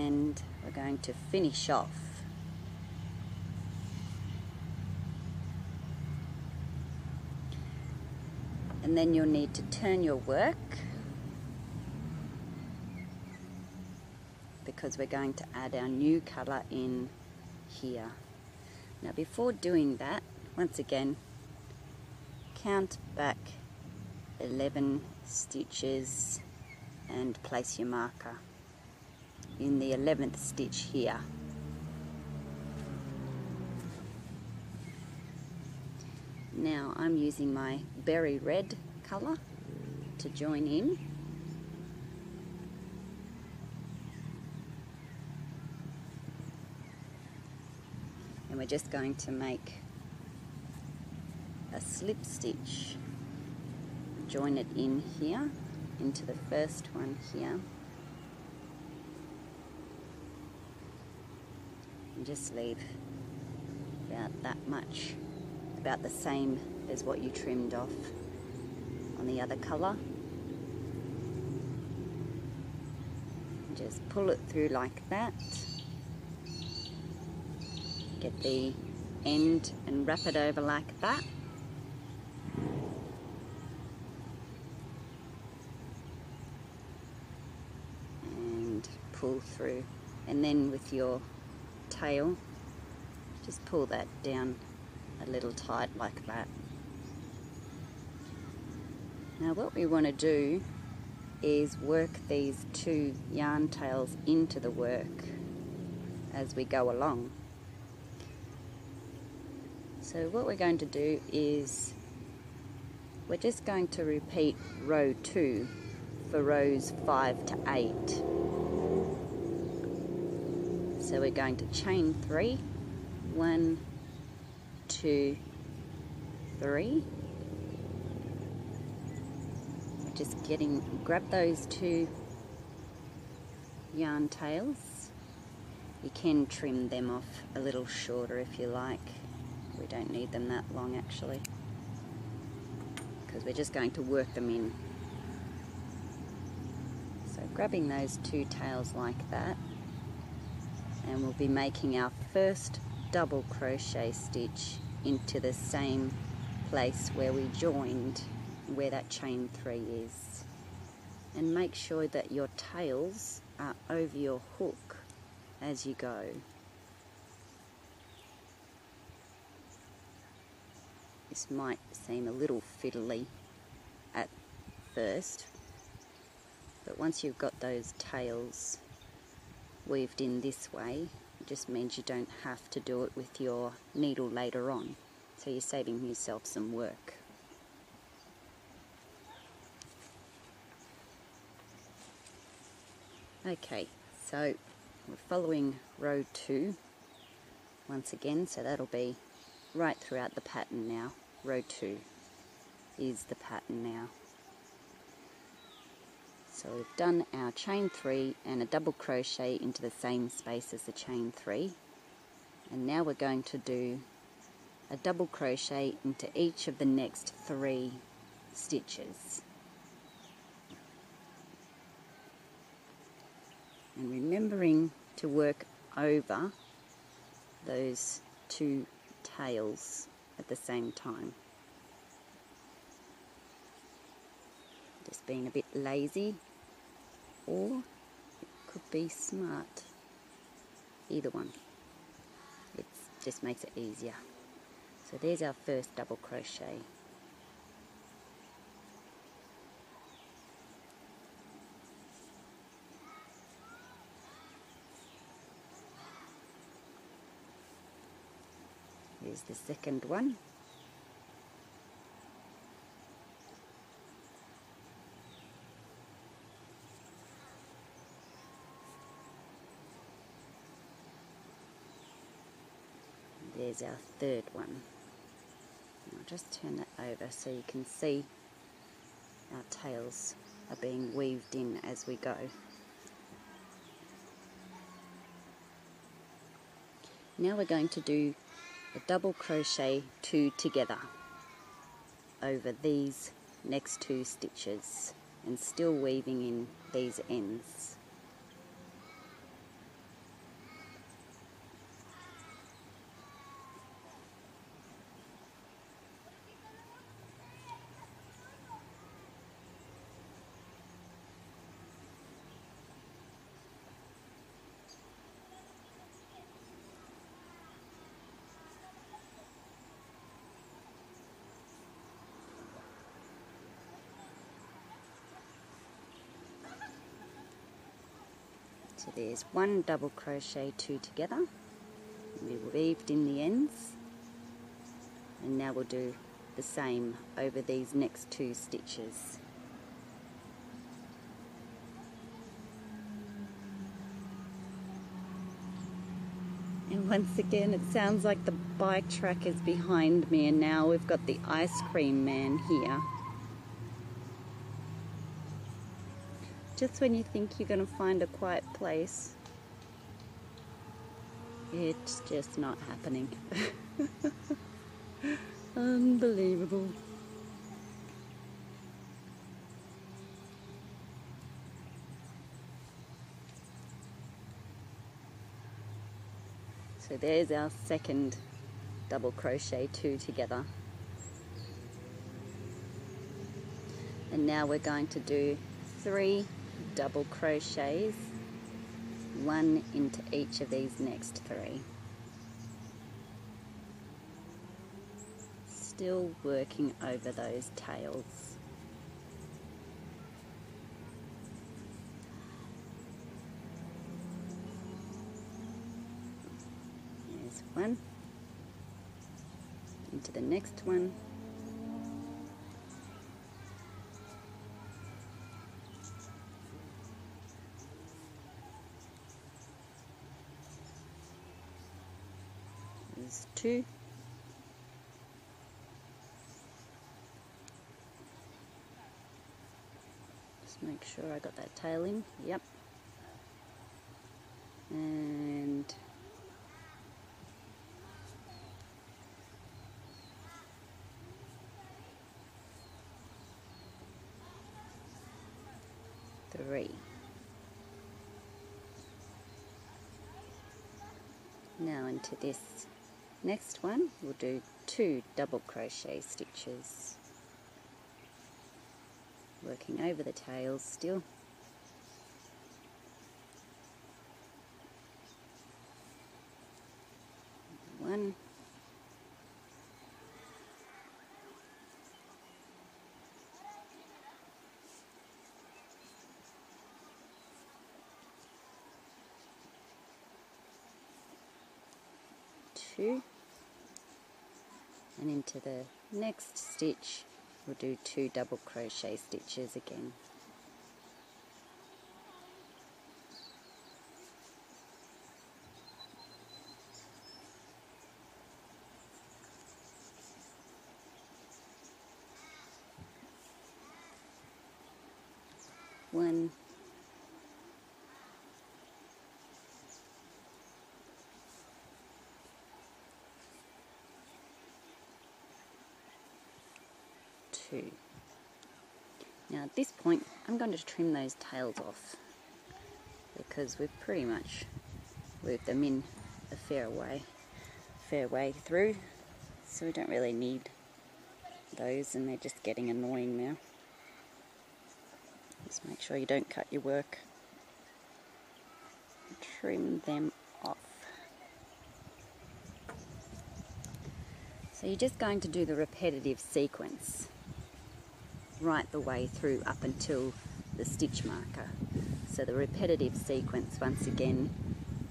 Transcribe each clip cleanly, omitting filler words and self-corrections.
and we're going to finish off. And then you'll need to turn your work, because we're going to add our new colour in here. Now before doing that, once again, count back 11 stitches and place your marker in the 11th stitch here. Now I'm using my berry red colour to join in. And we're just going to make a slip stitch, join it in here, into the first one here, and just leave about that much, about the same as what you trimmed off on the other colour. Just pull it through like that, get the end and wrap it over like that. And pull through, and then with your tail just pull that down a little tight like that. Now what we want to do is work these two yarn tails into the work as we go along. So what we're going to do is we're just going to repeat row 2 for rows 5 to 8. So we're going to chain 3, 1, 2, 3. We're just grab those two yarn tails. You can trim them off a little shorter if you like. We don't need them that long actually, because we're just going to work them in. So grabbing those two tails like that, and we'll be making our first double crochet stitch into the same place where we joined, where that chain 3 is. And make sure that your tails are over your hook as you go. This might seem a little fiddly at first, but once you've got those tails weaved in this way, it just means you don't have to do it with your needle later on, so you're saving yourself some work. Okay, so we're following row 2 once again, so that'll be right throughout the pattern now. Row 2 is the pattern now. So we've done our chain 3 and a double crochet into the same space as the chain 3, and now we're going to do a double crochet into each of the next 3 stitches. And remembering to work over those two tails at the same time. Just being a bit lazy, or it could be smart. Either one. It just makes it easier. So there's our first double crochet. Here's the second one. There's our third one. I'll just turn that over so you can see our tails are being weaved in as we go. Now we're going to do a double crochet 2 together over these next 2 stitches and still weaving in these ends. So there's one double crochet, two together. We weaved in the ends, and now we'll do the same over these next two stitches. And once again, it sounds like the bike track is behind me, and now we've got the ice cream man here. Just when you think you're going to find a quiet place, it's just not happening. Unbelievable. So there's our second double crochet, two together. And now we're going to do 3 double crochets, one into each of these next 3. Still working over those tails. There's one, into the next one. There's 2. Just make sure I got that tail in. Yep. And 3. Now into this next one, we'll do 2 double crochet stitches, working over the tails still. One, 2, and into the next stitch we'll do 2 double crochet stitches again. One, 2. Now at this point I'm going to trim those tails off because we've pretty much weaved them in a fair way through, so we don't really need those, and they're just getting annoying now. Just make sure you don't cut your work. Trim them off. So you're just going to do the repetitive sequence right the way through up until the stitch marker. So the repetitive sequence once again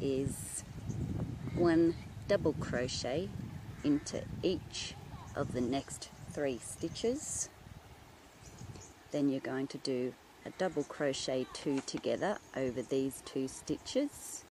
is 1 double crochet into each of the next 3 stitches. Then you're going to do a double crochet 2 together over these 2 stitches,